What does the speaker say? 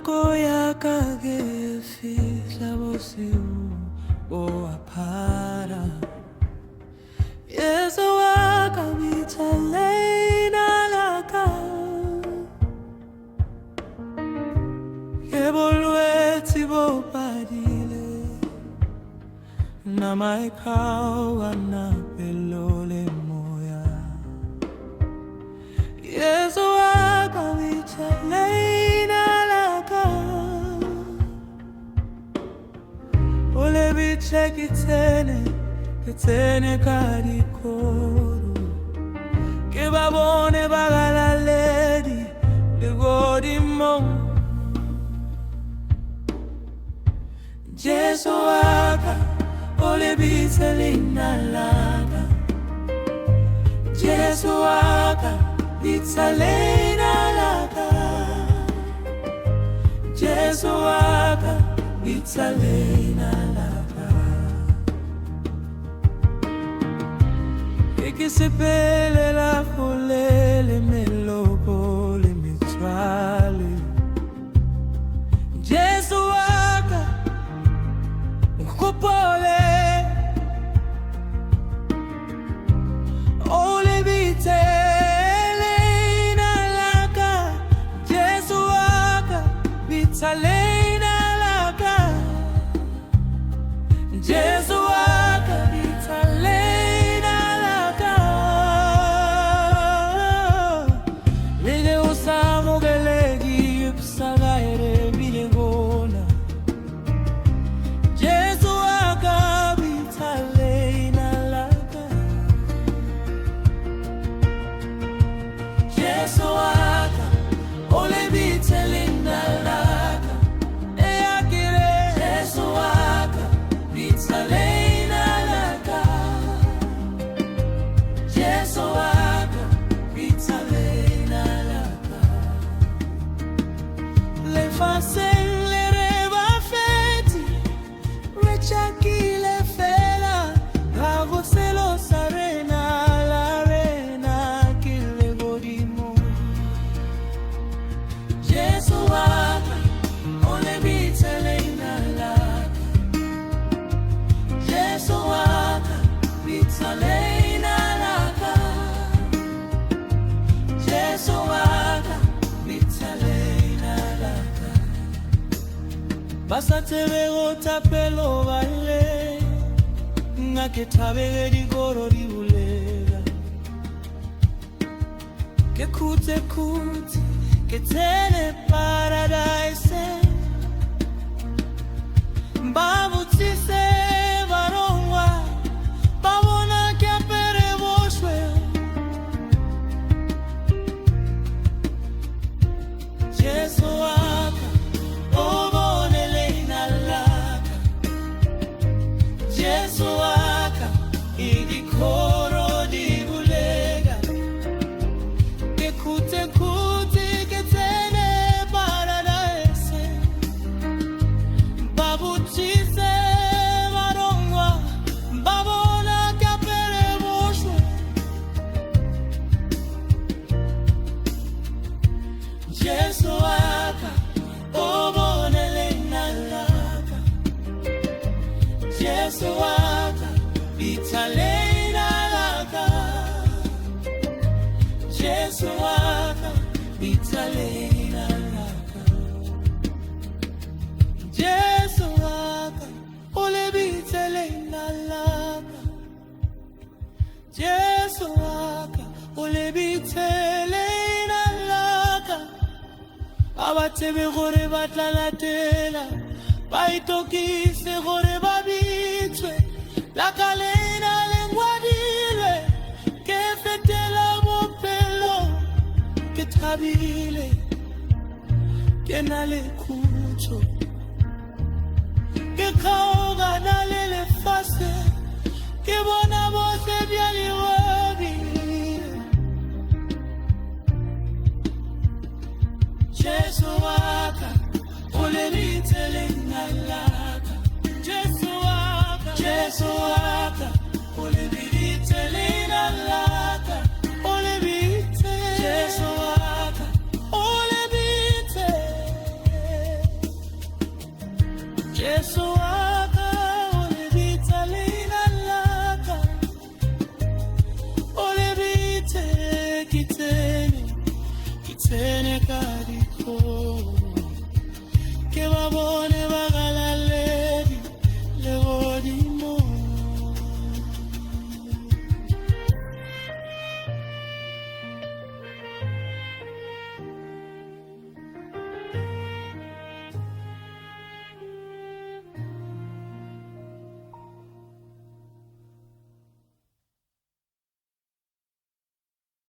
nako ya kage fisa bosiu o apara Yesu akabita leina laka Ebolwe tibo padile Na maikawa na pelole moya Yesu akabita leina laka Ole biche kitene karikoro Ke babone bagala lady Le godi mo Jesu aka Ole biche lina laka Jesu aka Biche lina laka Jesu aka Biche lina laka Ikisipele la folele melopo le mitwale Jesu waka Kupole Ole bitele na laka Jesu waka Bitale na laka Jesu waka Bitale Basa tebego tapelo vale Ngake tabege di goro di ulega Ke kute Ke tene paradise Babu tise varongwa Babona ke apere boshwe Jesu waka Jesu waka idikoro di bulega Ke kute ke tene paradise Babu chise marongwa Babona ke apere boshwe Jesu waka obonele nalaka Jesu waka Bitale na laka Jesu waka Bitale na laka Jesu waka Ole bitale na laka Jesu waka Ole bitale na laka Abatebe gore batlalatela Baitokise gore babitwe La kalena lengwadile Ke fetela mopelo Ke tabile Ke nale kucho Ke kaoga nale le fase Ke bona bose biali wabi Jesu waka Ole bitele nalaka Jesu waka Ole bitele nalaka Ole bitele Jesu waka Ole bitele tsene ka dikgoro ke ba bona